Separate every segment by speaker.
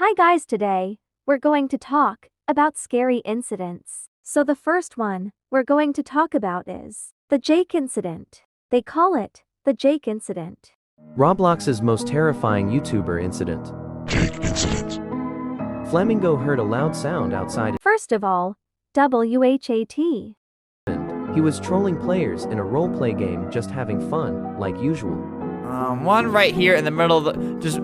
Speaker 1: Hi guys, today we're going to talk about scary incidents. So the first one we're going to talk about is the Jake incident. They call it the Jake incident.
Speaker 2: Roblox's most terrifying YouTuber incident.
Speaker 3: Jake incident.
Speaker 2: Flamingo heard a loud sound outside.
Speaker 1: First of all, WHAT.
Speaker 2: He was trolling players in a roleplay game, just having fun, like usual.
Speaker 4: One right here in the middle of the... Just...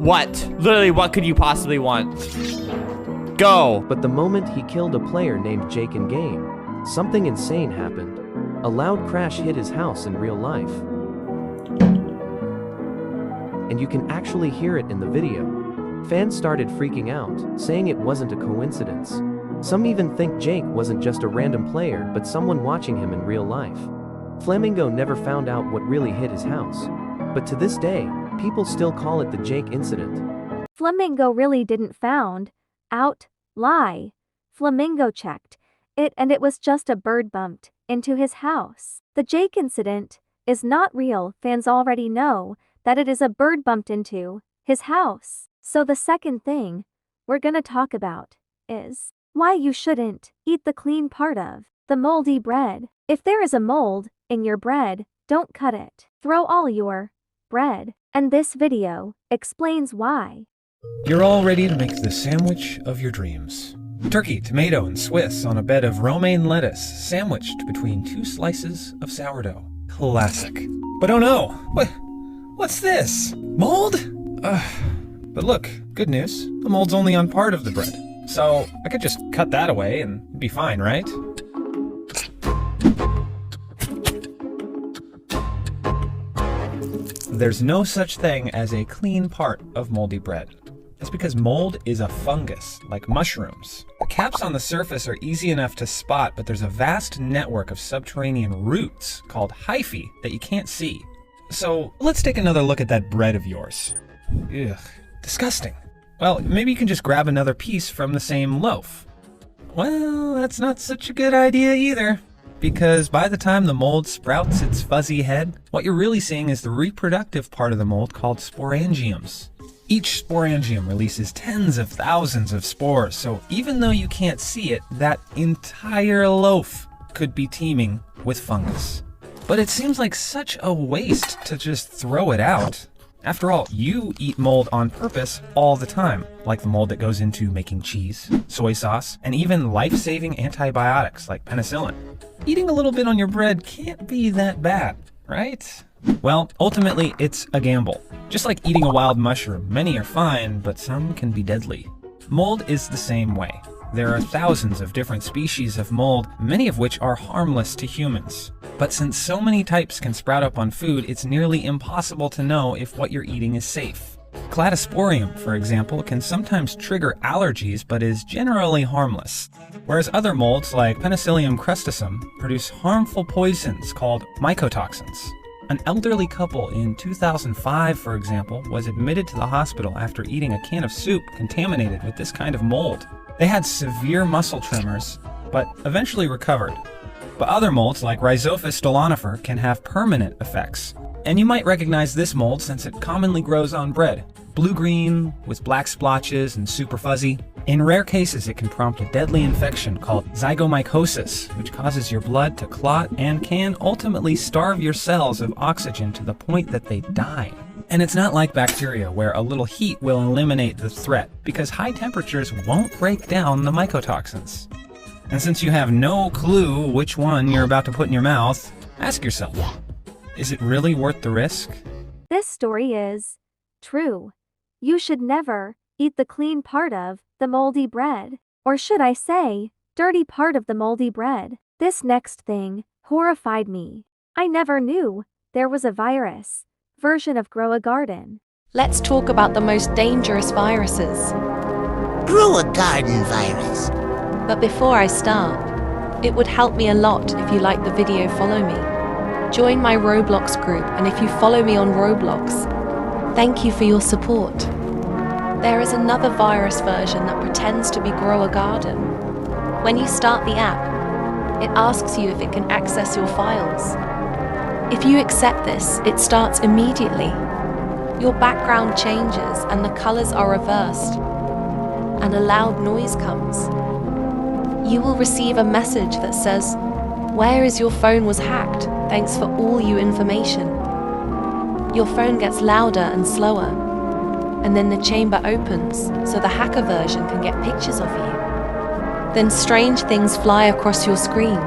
Speaker 4: What? Literally, what could you possibly want? Go!
Speaker 2: But the moment he killed a player named Jake in game, something insane happened. A loud crash hit his house in real life. And you can actually hear it in the video. Fans started freaking out, saying it wasn't a coincidence. Some even think Jake wasn't just a random player, but someone watching him in real life. Flamingo never found out what really hit his house. But to this day, people still call it the Jake incident.
Speaker 1: Flamingo really didn't found out. Lie. Flamingo checked it and it was just a bird bumped into his house. The Jake incident is not real. Fans already know that it is a bird bumped into his house. So the second thing we're gonna talk about is why you shouldn't eat the clean part of the moldy bread. If there is a mold in your bread, don't cut it. Throw all your bread. And this video explains why.
Speaker 5: You're all ready to make the sandwich of your dreams. Turkey, tomato, and Swiss on a bed of romaine lettuce, sandwiched between 2 slices of sourdough. Classic. But oh no! What's this? Mold? But look, good news. The mold's only on part of the bread. So I could just cut that away and it'd be fine, right? There's no such thing as a clean part of moldy bread. That's because mold is a fungus, like mushrooms. The caps on the surface are easy enough to spot, but there's a vast network of subterranean roots called hyphae that you can't see. So let's take another look at that bread of yours. Ugh, disgusting. Well, maybe you can just grab another piece from the same loaf. Well, that's not such a good idea either. Because by the time the mold sprouts its fuzzy head, what you're really seeing is the reproductive part of the mold called sporangiums. Each sporangium releases tens of thousands of spores, so even though you can't see it, that entire loaf could be teeming with fungus. But it seems like such a waste to just throw it out. After all, you eat mold on purpose all the time, like the mold that goes into making cheese, soy sauce, and even life-saving antibiotics like penicillin. Eating a little bit on your bread can't be that bad, right? Well, ultimately, it's a gamble. Just like eating a wild mushroom, many are fine, but some can be deadly. Mold is the same way. There are thousands of different species of mold, many of which are harmless to humans. But since so many types can sprout up on food, it's nearly impossible to know if what you're eating is safe. Cladosporium, for example, can sometimes trigger allergies but is generally harmless. Whereas other molds like Penicillium crustacum produce harmful poisons called mycotoxins. An elderly couple in 2005, for example, was admitted to the hospital after eating a can of soup contaminated with this kind of mold. They had severe muscle tremors, but eventually recovered. But other molds like Rhizophis stolonifer can have permanent effects. And you might recognize this mold since it commonly grows on bread. Blue-green, with black splotches and super fuzzy. In rare cases, it can prompt a deadly infection called zygomycosis, which causes your blood to clot and can ultimately starve your cells of oxygen to the point that they die. And it's not like bacteria, where a little heat will eliminate the threat, because high temperatures won't break down the mycotoxins. And since you have no clue which one you're about to put in your mouth, ask yourself, is it really worth the risk?
Speaker 1: This story is true. You should never eat the clean part of the moldy bread. Or should I say, dirty part of the moldy bread. This next thing horrified me. I never knew there was a virus version of Grow a Garden.
Speaker 6: Let's talk about the most dangerous viruses.
Speaker 3: Grow a garden virus.
Speaker 6: But before I start, it would help me a lot if you like the video, follow me. Join my Roblox group, and if you follow me on Roblox, thank you for your support. There is another virus version that pretends to be Grow a Garden. When you start the app, it asks you if it can access your files. If you accept this, it starts immediately. your background changes and the colors are reversed, and a loud noise comes. You will receive a message that says, "Where is your phone was hacked? Thanks for all your information." Your phone gets louder and slower, and then the chamber opens so the hacker version can get pictures of you. Then strange things fly across your screen.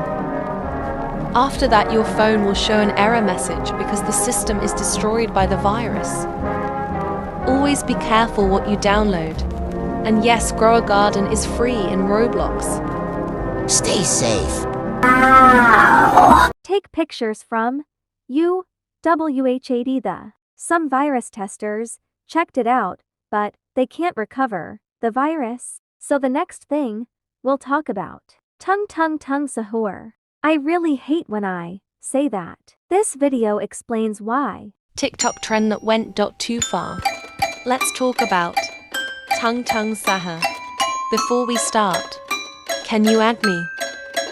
Speaker 6: After that, your phone will show an error message because the system is destroyed by the virus. Always be careful what you download. And yes, Grow a Garden is free in Roblox.
Speaker 3: Stay safe.
Speaker 1: Take pictures from UWH80. Some virus testers checked it out, but they can't recover the virus. So the next thing we'll talk about. Tung Sahur. I really hate when I say that. This video explains why.
Speaker 6: TikTok trend that went too far. Let's talk about Tung Sahur. Before we start, can you add me?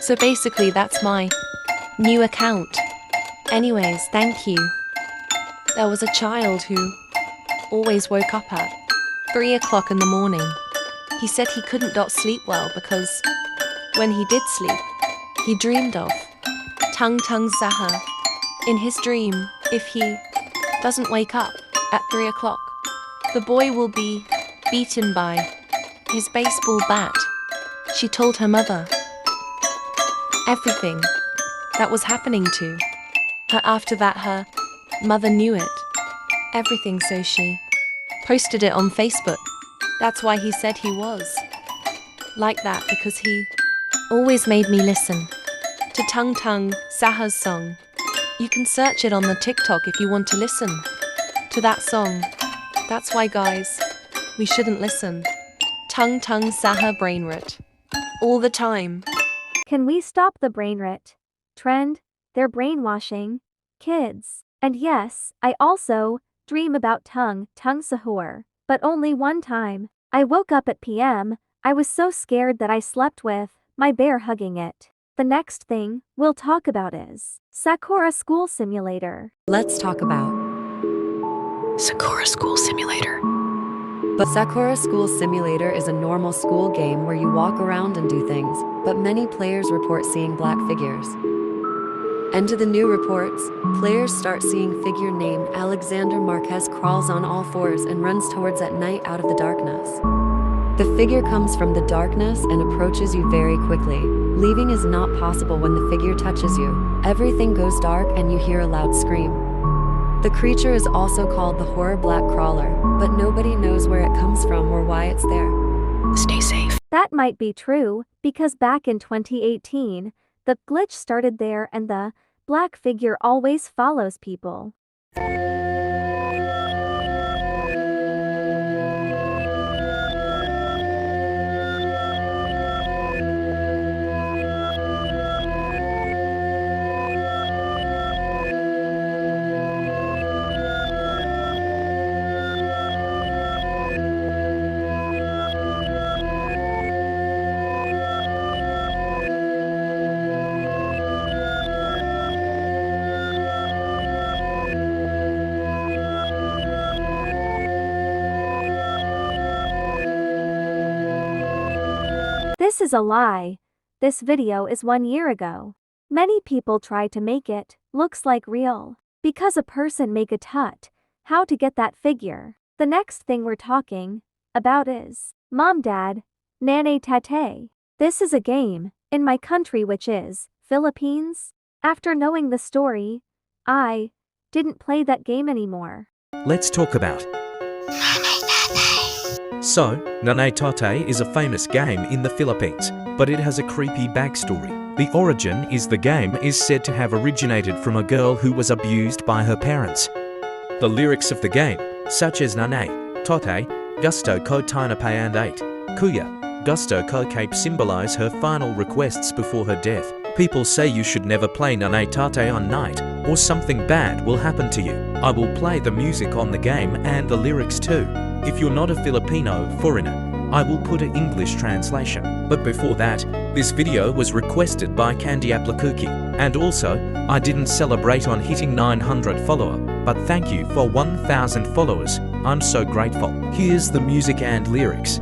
Speaker 6: So basically that's my new account. Anyways, thank you. There was a child who always woke up at 3 o'clock in the morning. He said he couldn't sleep well because when he did sleep, he dreamed of Tung Sahur. In his dream, if he doesn't wake up at 3 o'clock, the boy will be beaten by his baseball bat. She told her mother everything that was happening to her. After that, her mother knew it. Everything, so she posted it on Facebook. That's why he said he was like that, because he always made me listen to Tung Sahur's song. You can search it on the TikTok if you want to listen to that song. That's why, guys, we shouldn't listen Tung Sahur brain rot all the time.
Speaker 1: Can we stop the brain rot trend? They're brainwashing kids. And yes, I also dream about Tung Sahur, but only one time. I woke up at PM. I was so scared that I slept with my bear hugging it. The next thing we'll talk about is Sakura School Simulator.
Speaker 7: Let's talk about Sakura School Simulator. But Sakura School Simulator is a normal school game where you walk around and do things, but many players report seeing black figures. And to the new reports, players start seeing figure named Alexander Marquez crawls on all fours and runs towards at night out of the darkness. The figure comes from the darkness and approaches you very quickly. Leaving is not possible when the figure touches you. Everything goes dark and you hear a loud scream. The creature is also called the Horror Black Crawler, but nobody knows where it comes from or why it's there. Stay safe.
Speaker 1: That might be true, because back in 2018, the glitch started there and the black figure always follows people. This is a lie. This video is 1 year ago. Many people try to make it looks like real, because a person make a tut how to get that figure. The next thing we're talking about is Mom Dad Nane Tate. This is a game in my country, which is Philippines. After knowing the story, I didn't play that game anymore.
Speaker 8: Let's talk about. So, Nane Tate is a famous game in the Philippines, but it has a creepy backstory. The origin is the game is said to have originated from a girl who was abused by her parents. The lyrics of the game, such as Nane Tate, Gusto ko Tinapay and 8, Kuya, Gusto ko Cape, symbolize her final requests before her death. People say you should never play Nane Tate on night, or something bad will happen to you. I will play the music on the game and the lyrics too. If you're not a Filipino foreigner, I will put an English translation. But before that, this video was requested by Candy Aplakuki. And also, I didn't celebrate on hitting 900 follower. but thank you for 1,000 followers. I'm so grateful. Here's the music and lyrics.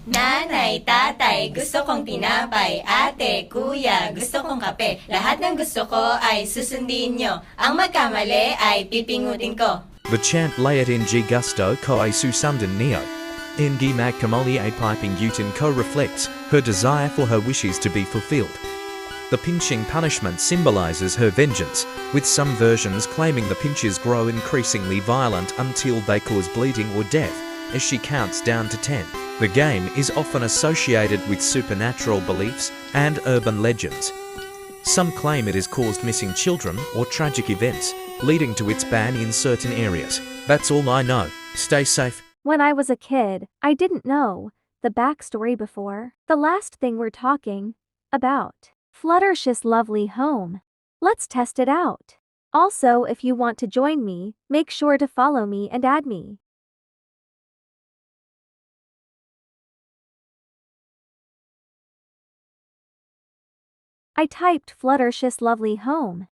Speaker 9: Nanay, tatay, gusto kong tinapay. Ate, kuya, gusto kong kape. Lahat ng gusto ko ay susundin nyo. Ang magkamali ay pipingutin ko.
Speaker 8: The chant Layat ng gusto ko ay susundan niyo. Ngi magkamali ay piping utin ko reflects her desire for her wishes to be fulfilled. The pinching punishment symbolizes her vengeance, with some versions claiming the pinches grow increasingly violent until they cause bleeding or death, as she counts down to 10. The game is often associated with supernatural beliefs and urban legends. Some claim it has caused missing children or tragic events, leading to its ban in certain areas. That's all I know. Stay safe.
Speaker 1: When I was a kid, I didn't know the backstory before. The last thing we're talking about. Fluttershy's lovely home. Let's test it out. Also, if you want to join me, make sure to follow me and add me. I typed Fluttershy's lovely home.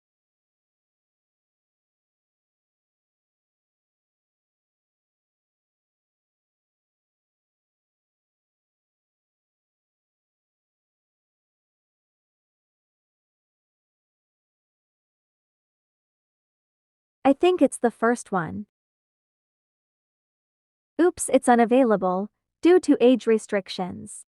Speaker 1: I think it's the first one. Oops, it's unavailable due to age restrictions.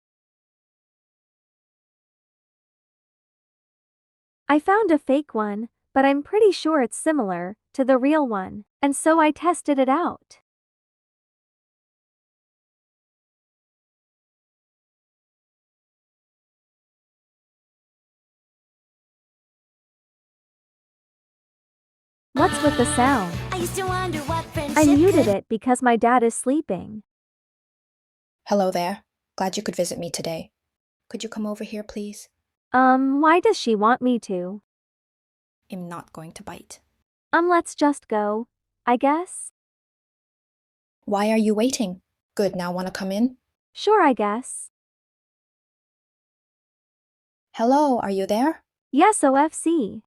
Speaker 1: I found a fake one, but I'm pretty sure it's similar to the real one, and so I tested it out. What's with the sound?
Speaker 3: I used to wonder what friendship
Speaker 1: I muted
Speaker 3: could-
Speaker 1: it because my dad is sleeping.
Speaker 10: Hello there. Glad you could visit me today. Could you come over here, please?
Speaker 1: Why does she want me to?
Speaker 10: I'm not going to bite.
Speaker 1: Let's just go, I guess.
Speaker 10: Why are you waiting? Good, now wanna come in?
Speaker 1: Sure, I guess.
Speaker 10: Hello, are you there?
Speaker 1: Yes, OFC.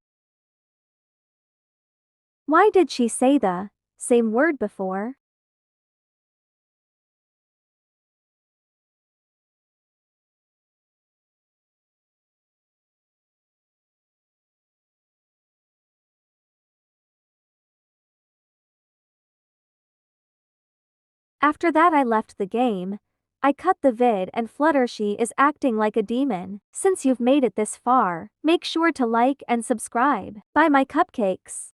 Speaker 1: Why did she say the same word before? After that I left the game. I cut the vid and Fluttershy is acting like a demon. Since you've made it this far, make sure to like and subscribe. Buy my cupcakes.